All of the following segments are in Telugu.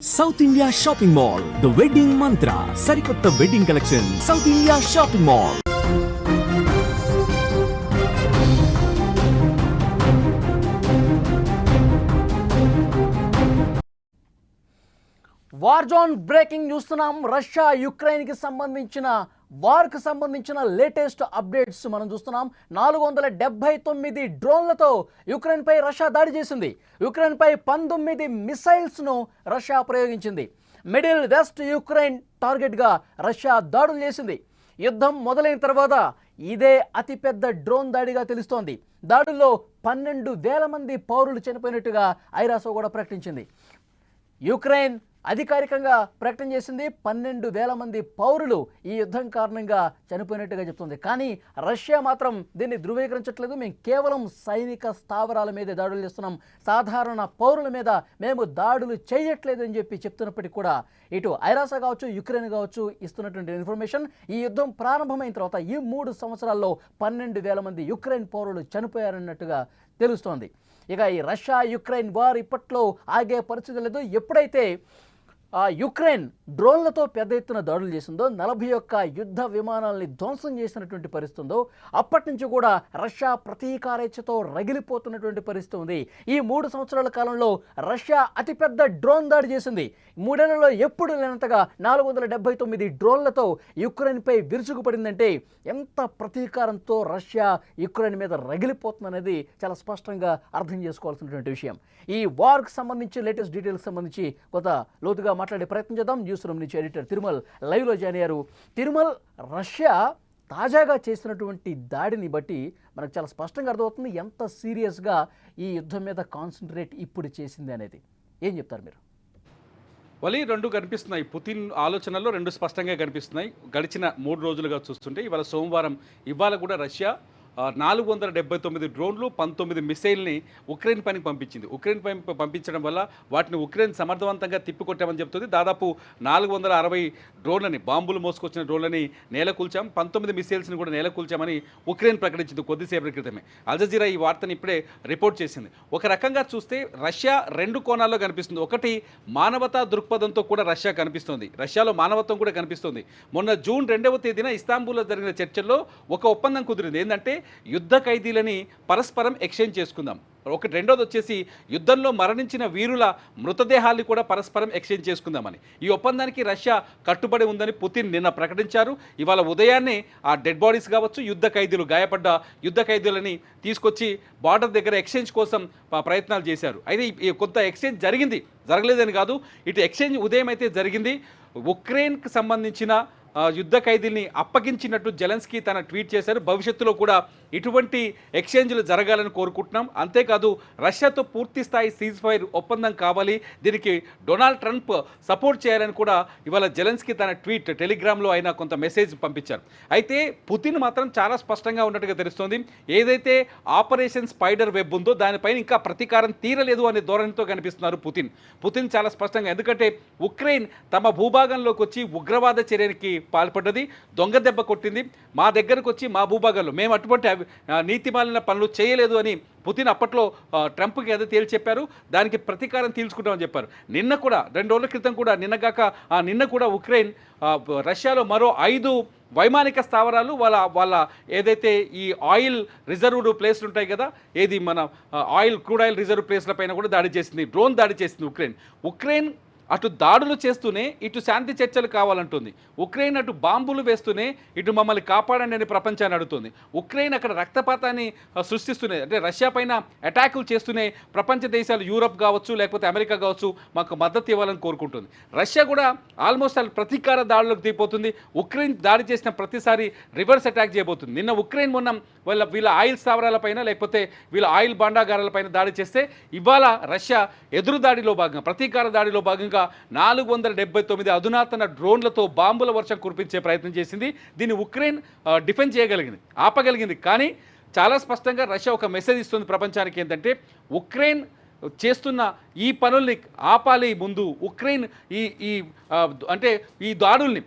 South India Shopping Mall, The Wedding Mantra, Sarikotta Wedding Collection, South India Shopping Mall. War zone breaking చూస్తున్నాం. రష్యా యుక్రెయిన్కి సంబంధించిన వార్కు సంబంధించిన లేటెస్ట్ అప్డేట్స్ మనం చూస్తున్నాం. 479 డ్రోన్లతో యుక్రెయిన్పై రష్యా దాడి చేసింది. యుక్రెయిన్పై 19 మిసైల్స్ను రష్యా ప్రయోగించింది. మిడిల్ వెస్ట్ యుక్రెయిన్ టార్గెట్గా రష్యా దాడులు చేసింది. యుద్ధం మొదలైన తర్వాత ఇదే అతిపెద్ద డ్రోన్ దాడిగా తెలుస్తోంది. దాడుల్లో 12,000 మంది పౌరులు చనిపోయినట్టుగా ఐరాసో కూడా ప్రకటించింది. యుక్రెయిన్ అధికారికంగా ప్రకటన చేసింది 12,000 మంది పౌరులు ఈ యుద్ధం కారణంగా చనిపోయినట్టుగా చెప్తుంది. కానీ రష్యా మాత్రం దీన్ని ధృవీకరించట్లేదు. మేము కేవలం సైనిక స్థావరాల మీదే దాడులు చేస్తున్నాం, సాధారణ పౌరుల మీద మేము దాడులు చేయట్లేదు అని చెప్పి చెప్తున్నప్పటికీ కూడా ఇటు ఐరాసా కావచ్చు, యుక్రెయిన్ కావచ్చు ఇస్తున్నటువంటి ఇన్ఫర్మేషన్ ఈ యుద్ధం ప్రారంభమైన తర్వాత ఈ 3 సంవత్సరాల్లో 12,000 మంది యుక్రెయిన్ పౌరులు చనిపోయారన్నట్టుగా తెలుస్తోంది. ఇక ఈ రష్యా యుక్రెయిన్ వార్ ఇప్పట్లో ఆగే పరిస్థితి లేదు. ఎప్పుడైతే యుక్రెయిన్ డ్రోన్లతో పెద్ద ఎత్తున దాడులు చేసిందో, 41 యుద్ధ విమానాలని ధ్వంసం చేసినటువంటి పరిస్థితి ఉందో, అప్పటి నుంచి కూడా రష్యా ప్రతీకారేచ్ఛతో రగిలిపోతున్నటువంటి పరిస్థితి ఉంది. ఈ 3 సంవత్సరాల కాలంలో రష్యా అతిపెద్ద డ్రోన్ దాడి చేసింది. 3 ఏళ్లలో ఎప్పుడు లేనంతగా 479 డ్రోన్లతో యుక్రెయిన్పై విరుచుకుపడిందంటే ఎంత ప్రతీకారంతో రష్యా యుక్రెయిన్ మీద రగిలిపోతుందనేది చాలా స్పష్టంగా అర్థం చేసుకోవాల్సినటువంటి విషయం. ఈ వార్కి సంబంధించి లేటెస్ట్ డీటెయిల్స్ సంబంధించి కొంత లోతుగా మాట్లాడే ప్రయత్నం చేద్దాం. న్యూస్ రూమ్ నుంచి ఎడిటర్ తిరుమల్ లైవ్లో జాయిన్ అయ్యారు. తిరుమల్, రష్యా తాజాగా చేసినటువంటి దాడిని బట్టి మనకు చాలా స్పష్టంగా అర్థమవుతుంది ఎంత సీరియస్గా ఈ యుద్ధం మీద కాన్సన్ట్రేట్ ఇప్పుడు చేసింది అనేది. ఏం చెప్తారు మీరు? వలి 2 కనిపిస్తున్నాయి. పుతిన్ ఆలోచనలో 2 స్పష్టంగా కనిపిస్తున్నాయి. గడిచిన 3 రోజులుగా చూస్తుంటే ఇవాళ సోమవారం ఇవాళ కూడా రష్యా 479 డ్రోన్లు 19 మిసైల్ని ఉక్రెయిన్ పైకి పంపించింది. ఉక్రెయిన్ పై పంపించడం వల్ల వాటిని ఉక్రెయిన్ సమర్థవంతంగా తిప్పికొట్టామని చెప్తుంది. దాదాపు 460 డ్రోన్లని, బాంబులు మోసుకొచ్చిన డ్రోన్లని నేలకూల్చాం, 19 మిసైల్స్ని కూడా నేలకూల్చామని ఉక్రెయిన్ ప్రకటించింది కొద్దిసేపటి క్రితమే. అల్జజీరా ఈ వార్తని ఇప్పుడే రిపోర్ట్ చేసింది. ఒక రకంగా చూస్తే రష్యా 2 కోణాల్లో కనిపిస్తుంది. ఒకటి, మానవతా దృక్పథంతో కూడా రష్యా కనిపిస్తుంది. రష్యాలో మానవత్వం కూడా కనిపిస్తుంది. మొన్న జూన్ 2వ తేదీన ఇస్తాంబూల్లో జరిగిన చర్చల్లో ఒక ఒప్పందం కుదిరింది. ఏంటంటే యుద్ధ ఖైదీలని పరస్పరం ఎక్స్చేంజ్ చేసుకుందాం. రెండోది వచ్చేసి యుద్ధంలో మరణించిన వీరుల మృతదేహాల్ని కూడా పరస్పరం ఎక్స్చేంజ్ చేసుకుందామని. ఈ ఒప్పందానికి రష్యా కట్టుబడి ఉందని పుతిన్ నిన్న ప్రకటించారు. ఇవాళ ఉదయాన్నే ఆ డెడ్ బాడీస్ కావచ్చు, యుద్ధ ఖైదీలు, గాయపడ్డ యుద్ధ ఖైదీలని తీసుకొచ్చి బార్డర్ దగ్గర ఎక్స్చేంజ్ కోసం ప్రయత్నాలు చేశారు. అయితే కొంత ఎక్స్చేంజ్ జరిగింది, జరగలేదని కాదు. ఇటు ఎక్స్చేంజ్ ఉదయం అయితే జరిగింది. ఉక్రెయిన్కి సంబంధించిన యుద్ధ ఖైదీల్ని అప్పగించినట్టు జెలెన్స్కీ తన ట్వీట్ చేశారు. భవిష్యత్తులో కూడా ఇటువంటి ఎక్స్చేంజ్లు జరగాలని కోరుకుంటున్నాం. అంతేకాదు రష్యాతో పూర్తి స్థాయి సీజ్ ఫైర్ ఒప్పందం కావాలి, దీనికి డొనాల్డ్ ట్రంప్ సపోర్ట్ చేయాలని కూడా ఇవాళ జెలెన్స్కీ తన ట్వీట్ టెలిగ్రామ్లో ఆయన కొంత మెసేజ్ పంపించారు. అయితే పుతిన్ మాత్రం చాలా స్పష్టంగా ఉన్నట్టుగా తెలుస్తోంది. ఏదైతే ఆపరేషన్ స్పైడర్ వెబ్ ఉందో దానిపైన ఇంకా ప్రతీకారం తీరలేదు అనే ధోరణితో కనిపిస్తున్నారు పుతిన్ చాలా స్పష్టంగా. ఎందుకంటే ఉక్రెయిన్ తమ భూభాగంలోకి వచ్చి ఉగ్రవాద చర్యకి పాల్పడ్డది, దొంగ దెబ్బ కొట్టింది, మా దగ్గరకు వచ్చి మా భూభాగంలో మేము అటువంటి నీతిమాలిన పనులు చేయలేదు అని పుతిన్ అప్పట్లో ట్రంప్కి ఏదో తేల్చి చెప్పారు. దానికి ప్రతీకారం తీర్చుకుంటామని చెప్పారు. నిన్న కూడా 2 రోజుల క్రితం కూడా నిన్న కూడా ఉక్రెయిన్ రష్యాలో మరో 5 వైమానిక స్థావరాలు వాళ్ళ ఏదైతే ఈ ఆయిల్ రిజర్వ్డ్ ప్లేస్లు ఉంటాయి కదా, ఏది మన క్రూడ్ ఆయిల్ రిజర్వ్ ప్లేస్ల పైన కూడా దాడి చేసింది, డ్రోన్ దాడి చేసింది ఉక్రెయిన్. అటు దాడులు చేస్తూనే ఇటు శాంతి చర్చలు కావాలంటుంది. ఉక్రెయిన్ అటు బాంబులు వేస్తూనే ఇటు మమ్మల్ని కాపాడండి అని ప్రపంచాన్ని అడుగుతుంది. ఉక్రెయిన్ అక్కడ రక్తపాతాన్ని సృష్టిస్తూనే, అంటే రష్యా పైన అటాకులు చేస్తూనే ప్రపంచ దేశాలు, యూరప్ కావచ్చు లేకపోతే అమెరికా కావచ్చు, మాకు మద్దతు ఇవ్వాలని కోరుకుంటుంది. రష్యా కూడా ఆల్మోస్ట్ ప్రతీకార దాడులకు దిగిపోతుంది. ఉక్రెయిన్ దాడి చేసిన ప్రతిసారి రివర్స్ అటాక్ చేయబోతుంది. నిన్న ఉక్రెయిన్ మొన్న వీళ్ళ ఆయిల్ స్థావరాలపైన లేకపోతే వీళ్ళ ఆయిల్ భాండాగారాలపైన దాడి చేస్తే ఇవాళ రష్యా ఎదురు దాడిలో భాగంగా, ప్రతీకార దాడిలో భాగంగా 479 అధునాతన డ్రోన్లతో బాంబుల వర్షం కురిపించే ప్రయత్నం చేసింది. దీన్ని ఉక్రెయిన్ డిఫెండ్ చేయగలిగింది, ఆపగలిగింది. కానీ చాలా స్పష్టంగా రష్యా ఒక మెసేజ్ ఇస్తుంది ప్రపంచానికి. ఏంటంటే ఉక్రెయిన్ చేస్తున్న ఈ పనుల్ని ఆపాలి. ముందు ఉక్రెయిన్ అంటే ఈ దాడుల్ని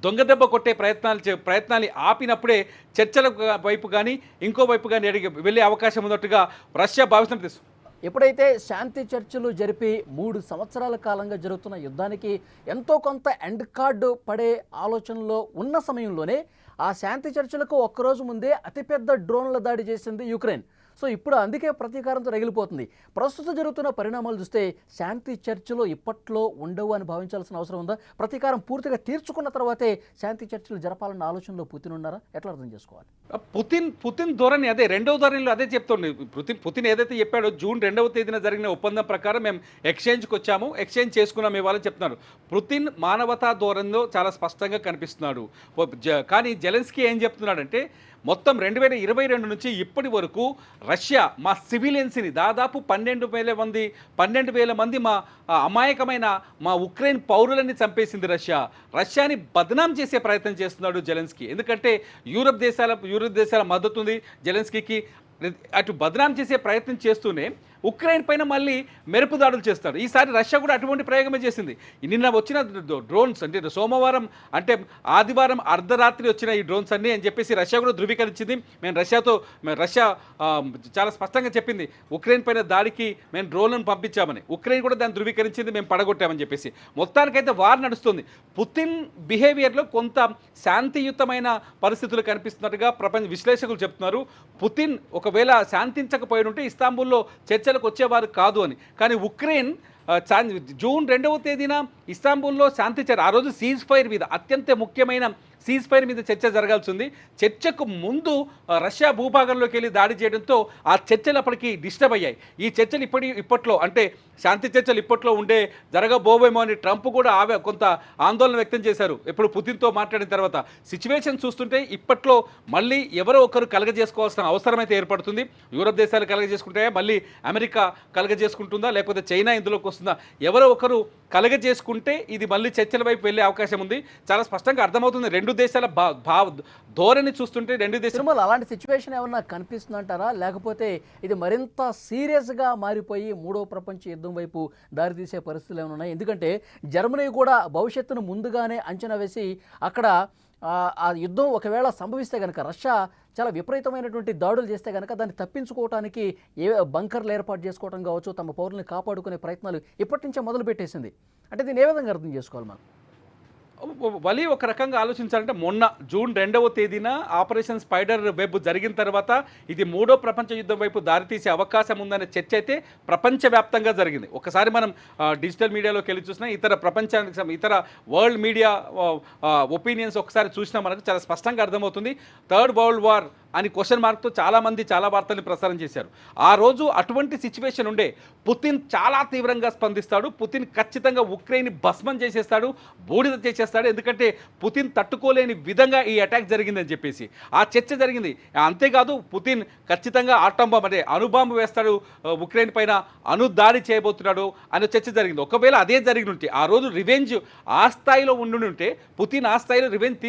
దొంగ దెబ్బ కొట్టే ప్రయత్నాలు ఆపినప్పుడే చర్చల వైపు కానీ ఇంకో వైపు కానీ వెళ్ళే అవకాశం ఉన్నట్టుగా రష్యా భావిస్తున్నది. ఎప్పుడైతే శాంతి చర్చలు జరిపి 3 సంవత్సరాల కాలంగా జరుగుతున్న యుద్ధానికి ఎంతో కొంత ఎండ్ కార్డు పడే ఆలోచనలో ఉన్న సమయంలోనే ఆ శాంతి చర్చలకు ఒక్కరోజు ముందే అతిపెద్ద డ్రోన్ల దాడి చేసింది యుక్రెయిన్. సో ఇప్పుడు అందుకే ప్రతీకారంతో రగిలిపోతుంది. ప్రస్తుతం జరుగుతున్న పరిణామాలు చూస్తే శాంతి చర్చలు ఇప్పట్లో ఉండవు అని భావించాల్సిన అవసరం ఉందా? ప్రతీకారం పూర్తిగా తీర్చుకున్న తర్వాతే శాంతి చర్చలు జరపాలన్న ఆలోచనలో పుతిన్ ఉన్నారా? ఎట్లా అర్థం చేసుకోవాలి? పుతిన్ ధోరణి అదే, రెండవ ధోరణిలో అదే చెప్తుంది. పుతిన్ ఏదైతే చెప్పాడో జూన్ 2వ తేదీన జరిగిన ఒప్పందం ప్రకారం మేము ఎక్స్చేంజ్కి వచ్చాము, ఎక్స్చేంజ్ చేసుకున్నాం ఇవాళ చెప్తున్నారు. పుతిన్ మానవతా ధోరణిలో చాలా స్పష్టంగా కనిపిస్తున్నాడు. కానీ జెలెన్స్కీ ఏం చెప్తున్నాడంటే మొత్తం 2022 నుంచి ఇప్పటి వరకు రష్యా మా సివిలియన్స్ని దాదాపు 12,000 మంది మా అమాయకమైన మా ఉక్రెయిన్ పౌరులని చంపేసింది రష్యాని బదనాం చేసే ప్రయత్నం చేస్తున్నాడు జెలెన్స్కీ. ఎందుకంటే యూరప్ దేశాల మద్దతు ఉంది జెలెన్స్కీకి. అటు బదనాం చేసే ప్రయత్నం చేస్తూనే ఉక్రెయిన్ పైన మళ్ళీ మెరుపు దాడులు చేస్తాడు. ఈసారి రష్యా కూడా అటువంటి ప్రయోగమే చేసింది. నిన్న వచ్చిన డ్రోన్స్ అంటే సోమవారం అంటే ఆదివారం అర్ధరాత్రి వచ్చిన ఈ డ్రోన్స్ అన్నీ అని చెప్పేసి రష్యా కూడా ధృవీకరించింది. రష్యా చాలా స్పష్టంగా చెప్పింది ఉక్రెయిన్ పైన దాడికి మేము డ్రోన్లను పంపించామని. ఉక్రెయిన్ కూడా దాన్ని ధృవీకరించింది, మేము పడగొట్టామని చెప్పేసి. మొత్తానికైతే వార్ నడుస్తుంది. పుతిన్ బిహేవియర్లో కొంత శాంతియుతమైన పరిస్థితులు కనిపిస్తున్నట్టుగా ప్రపంచ విశ్లేషకులు చెప్తున్నారు. పుతిన్ ఒకవేళ శాంతించకపోయి ఉంటే ఇస్తాంబుల్లో చర్చలకు వచ్చేవారు కాదు అని. కానీ ఉక్రెయిన్ జూన్ 2వ తేదీన ఇస్తాంబుల్లో శాంతి చర్చ, ఆ రోజు సీజ్ ఫైర్ మీద, అత్యంత ముఖ్యమైన సీజ్ ఫైర్ మీద చర్చ జరగాల్సి ఉంది. చర్చకు ముందు రష్యా భూభాగంలోకి వెళ్ళి దాడి చేయడంతో ఆ చర్చలు అప్పటికి డిస్టర్బ్ అయ్యాయి. ఈ చర్చలు ఇప్పట్లో అంటే శాంతి చర్చలు ఇప్పట్లో జరగబోవేమో అని ట్రంప్ కూడా కొంత ఆందోళన వ్యక్తం చేశారు ఎప్పుడు పుతిన్తో మాట్లాడిన తర్వాత. సిచ్యువేషన్ చూస్తుంటే ఇప్పట్లో మళ్ళీ ఎవరో ఒకరు కలగజేసుకోవాల్సిన అవసరం అయితే ఏర్పడుతుంది. యూరప్ దేశాలు కలగజేసుకుంటాయా, మళ్ళీ అమెరికా కలగజేసుకుంటుందా, లేకపోతే చైనా ఇందులోకి వస్తుందా? ఎవరో ఒకరు కలగజేసుకుంటే ఇది మళ్ళీ చర్చల వైపు వెళ్ళే అవకాశం ఉంది. చాలా స్పష్టంగా అర్థమవుతుంది. రెండు దేశాల ధోరణి చూస్తుంటే రెండు దేశాలు అలాంటి సిచ్యువేషన్ ఏమన్నా కనిపిస్తుందంటారా? లేకపోతే ఇది మరింత సీరియస్గా మారిపోయి 3వ ప్రపంచ యుద్ధం వైపు దారితీసే పరిస్థితులు ఏమైనా ఉన్నాయి? ఎందుకంటే జర్మనీ కూడా భవిష్యత్తును ముందుగానే అంచనా వేసి అక్కడ ఆ యుద్ధం ఒకవేళ సంభవిస్తే కనుక రష్యా చాలా విపరీతమైనటువంటి దాడులు చేస్తే కనుక దాన్ని తప్పించుకోవడానికి బంకర్లు ఏర్పాటు చేసుకోవడం కావచ్చు, తమ పౌరుల్ని కాపాడుకునే ప్రయత్నాలు ఇప్పటి నుంచే మొదలు పెట్టేసింది. అంటే దీన్ని ఏ విధంగా అర్థం చేసుకోవాలి మనం? వలి ఒక రకంగా ఆలోచించాలంటే మొన్న జూన్ 2వ తేదీన ఆపరేషన్ స్పైడర్ వెబ్ జరిగిన తర్వాత ఇది 3వ ప్రపంచ యుద్ధం వైపు దారితీసే అవకాశం ఉందనే చర్చ అయితే ప్రపంచవ్యాప్తంగా జరిగింది. ఒకసారి మనం డిజిటల్ మీడియాలోకి వెళ్ళి చూసినా ఇతర వరల్డ్ మీడియా ఒపీనియన్స్ ఒకసారి చూసినా మనకు చాలా స్పష్టంగా అర్థమవుతుంది. థర్డ్ వరల్డ్ వార్ అని క్వశ్చన్ మార్క్తో చాలామంది చాలా వార్తల్ని ప్రసారం చేశారు. ఆ రోజు అటువంటి సిచ్యువేషన్ ఉండే పుతిన్ చాలా తీవ్రంగా స్పందిస్తాడు. పుతిన్ ఖచ్చితంగా ఉక్రెయిన్ భస్మం చేసేస్తాడు, బూడిద చేసేస్తాడు. ఎందుకంటే పుతిన్ తట్టుకోలేని విధంగా ఈ అటాక్ జరిగిందని చెప్పేసి ఆ చర్చ జరిగింది. అంతేకాదు పుతిన్ ఖచ్చితంగా ఆటం బాంబ్ అంటే అణుబాంబు వేస్తాడు, ఉక్రెయిన్ పైన అణుదాడి చేయబోతున్నాడు అనే చర్చ జరిగింది. ఒకవేళ అదే జరిగి ఉంటే ఆ రోజు రివెంజ్ ఆ స్థాయిలో ఉండి పుతిన్ ఆ స్థాయిలో రివెంజ్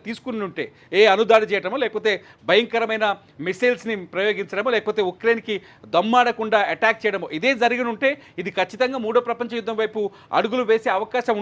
తీసుకుని ఉంటే అణుదాడి చేయటమో లేకపోతే భయంకరమైన మిసైల్స్ని ప్రయోగించడమో లేకపోతే ఉక్రెయిన్కి దమ్మాడకుండా అటాక్ చేయడమో ఇదే జరిగి ఉంటే ఇది ఖచ్చితంగా 3వ ప్రపంచ యుద్ధం వైపు అడుగులు వేసే అవకాశం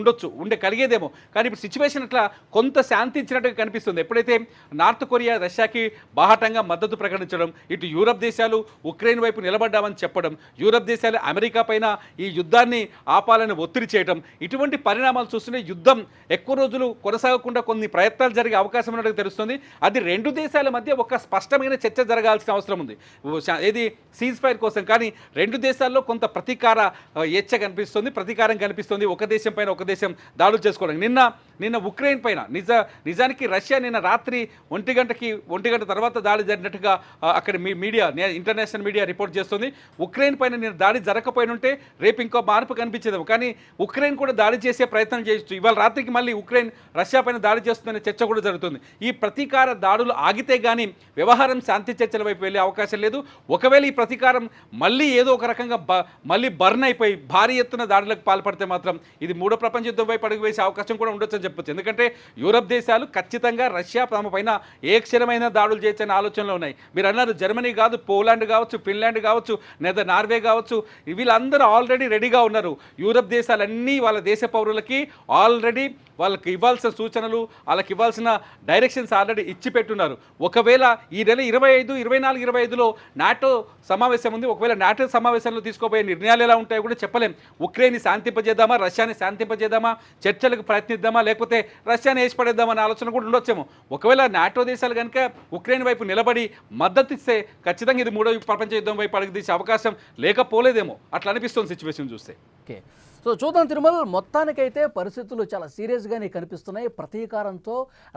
కలిగేదేమో. కానీ ఇప్పుడు సిచ్యువేషన్ అట్లా కొంత శాంతించినట్టుగా కనిపిస్తుంది. ఎప్పుడైతే నార్త్ కొరియా రష్యాకి బాహటంగా మద్దతు ప్రకటించడం, ఇటు యూరప్ దేశాలు ఉక్రెయిన్ వైపు నిలబడ్డామని చెప్పడం, యూరప్ దేశాలు అమెరికా పైన ఈ యుద్ధాన్ని ఆపాలని ఒత్తిడి చేయడం, ఇటువంటి పరిణామాలు చూస్తుంటే యుద్ధం ఎక్కువ రోజులు కొనసాగకుండా కొన్ని ప్రయత్నాలు జరిగే అవకాశం ఉన్నట్టుగా తెలుస్తుంది. అది రెండు దేశాల మధ్య ఒక స్పష్టమైన చర్చ జరగాల్సిన అవసరం ఉంది ఏది సీజ్ ఫైర్ కోసం. కానీ రెండు దేశాల్లో కొంత ప్రతీకారం కనిపిస్తుంది. ఒక దేశం పైన ఒక దేశం దాడులు చేసుకోవడం. నిన్న ఉక్రెయిన్ పైన నిజానికి రష్యా నిన్న రాత్రి 1 గంట తర్వాత దాడి జరిగినట్టుగా అక్కడ మీడియా ఇంటర్నేషనల్ మీడియా రిపోర్ట్ చేస్తుంది. ఉక్రెయిన్ పైన నిన్న దాడి జరగకపోయినుంటే రేపు ఇంకో మార్పు కనిపించేదేమో. కానీ ఉక్రెయిన్ కూడా దాడి చేసే ప్రయత్నం చేయొచ్చు. ఇవాళ రాత్రికి మళ్ళీ ఉక్రెయిన్ రష్యా పైన దాడి చేస్తుందనే చర్చ కూడా జరుగుతుంది. ఈ ప్రతీకార దాడులు ఆగితే కానీ వ్యవహారం శాంతి చర్చల వైపు వెళ్ళే అవకాశం లేదు. ఒకవేళ ఈ ప్రతీకారం మళ్ళీ ఏదో ఒక రకంగా మళ్ళీ బర్న్ అయిపోయి భారీ ఎత్తున దాడులకు పాల్పడితే మాత్రం ఇది 3వ ప్రపంచ యుద్ధం వైపు అడుగు వేసే అవకాశం కూడా ఉండొచ్చని చెప్పొచ్చు. ఎందుకంటే యూరప్ దేశాలు ఖచ్చితంగా రష్యా తమ పైన ఏ క్షణమైన దాడులు చేసే ఆలోచనలో ఉన్నాయి. మీరు అన్నారు జర్మనీ కాదు, పోలాండ్ కావచ్చు, ఫిన్లాండ్ కావచ్చు, లేదా నార్వే కావచ్చు, వీళ్ళందరూ ఆల్రెడీ రెడీగా ఉన్నారు. యూరప్ దేశాలన్నీ వాళ్ళ దేశ పౌరులకి ఆల్రెడీ వాళ్ళకి ఇవ్వాల్సిన సూచనలు, వాళ్ళకి ఇవ్వాల్సిన డైరెక్షన్స్ ఆల్రెడీ ఇచ్చి పెట్టున్నారు. ఒకవేళ ఈ నెల 25, 24, 25లో నాటో సమావేశం ఉంది. ఒకవేళ నాటో సమావేశంలో తీసుకోబోయే నిర్ణయాలు ఎలా ఉంటాయో కూడా చెప్పలేం. ఉక్రెయిన్ని శాంతింపజేద్దామా, రష్యాని శాంతింపజేద్దామా, చర్చలకు ప్రయత్నిద్దామా, లేకపోతే రష్యాని వేసిపడేద్దామా అనే ఆలోచన కూడా ఉండొచ్చేమో. ఒకవేళ నాటో దేశాలు కనుక ఉక్రెయిన్ వైపు నిలబడి మద్దతు ఇస్తే ఖచ్చితంగా ఇది మూడో ప్రపంచ యుద్ధం వైపు అడుగు తీసే అవకాశం లేకపోలేదేమో. అట్లా అనిపిస్తుంది సిచ్యువేషన్ చూస్తే. ఓకే, సో చూద్దాం తిరుమల. మొత్తానికైతే పరిస్థితులు చాలా సీరియస్గానే కనిపిస్తున్నాయి. ప్రతీకారంతో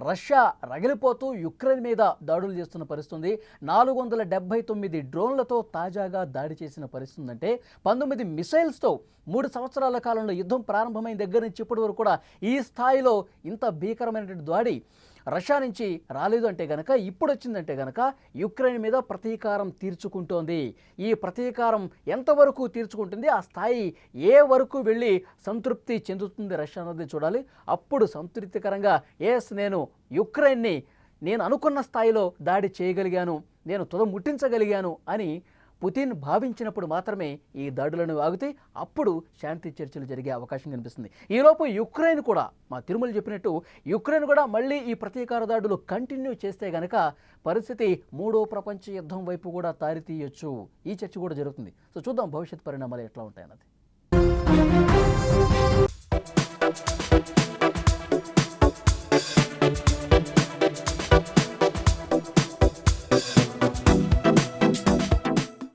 రష్యా రగిలిపోతూ యుక్రెయిన్ మీద దాడులు చేస్తున్న పరిస్థితుంది. 479 డ్రోన్లతో తాజాగా దాడి చేసిన పరిస్థితి. అంటే 19 మిసైల్స్తో 3 సంవత్సరాల కాలంలో యుద్ధం ప్రారంభమైన దగ్గర నుంచి ఇప్పటి వరకు కూడా ఈ స్థాయిలో ఇంత భీకరమైనటువంటి దాడి రష్యా నుంచి రాలేదు. అంటే గనక ఇప్పుడు వచ్చిందంటే గనక యుక్రెయిన్ మీద ప్రతీకారం తీర్చుకుంటోంది. ఈ ప్రతీకారం ఎంతవరకు తీర్చుకుంటుంది, ఆ స్థాయి ఏ వరకు వెళ్ళి సంతృప్తి చెందుతుంది రష్యా అన్నది చూడాలి. అప్పుడు సంతృప్తికరంగా నేను యుక్రెయిన్ని నేను అనుకున్న స్థాయిలో దాడి చేయగలిగాను, నేను ముట్టించగలిగాను అని పుతిన్ భావించినప్పుడు మాత్రమే ఈ దాడులను ఆగితే అప్పుడు శాంతి చర్చలు జరిగే అవకాశం కనిపిస్తుంది. ఈలోపు యుక్రెయిన్ కూడా, మా తిరుమల చెప్పినట్టు యుక్రెయిన్ కూడా మళ్ళీ ఈ ప్రతీకార దాడులు కంటిన్యూ చేస్తే గనక పరిస్థితి మూడో ప్రపంచ యుద్ధం వైపు కూడా తారితీయొచ్చు. ఈ చర్చ కూడా జరుగుతుంది. సో చూద్దాం భవిష్యత్ పరిణామాలు ఎట్లా ఉంటాయన్నది.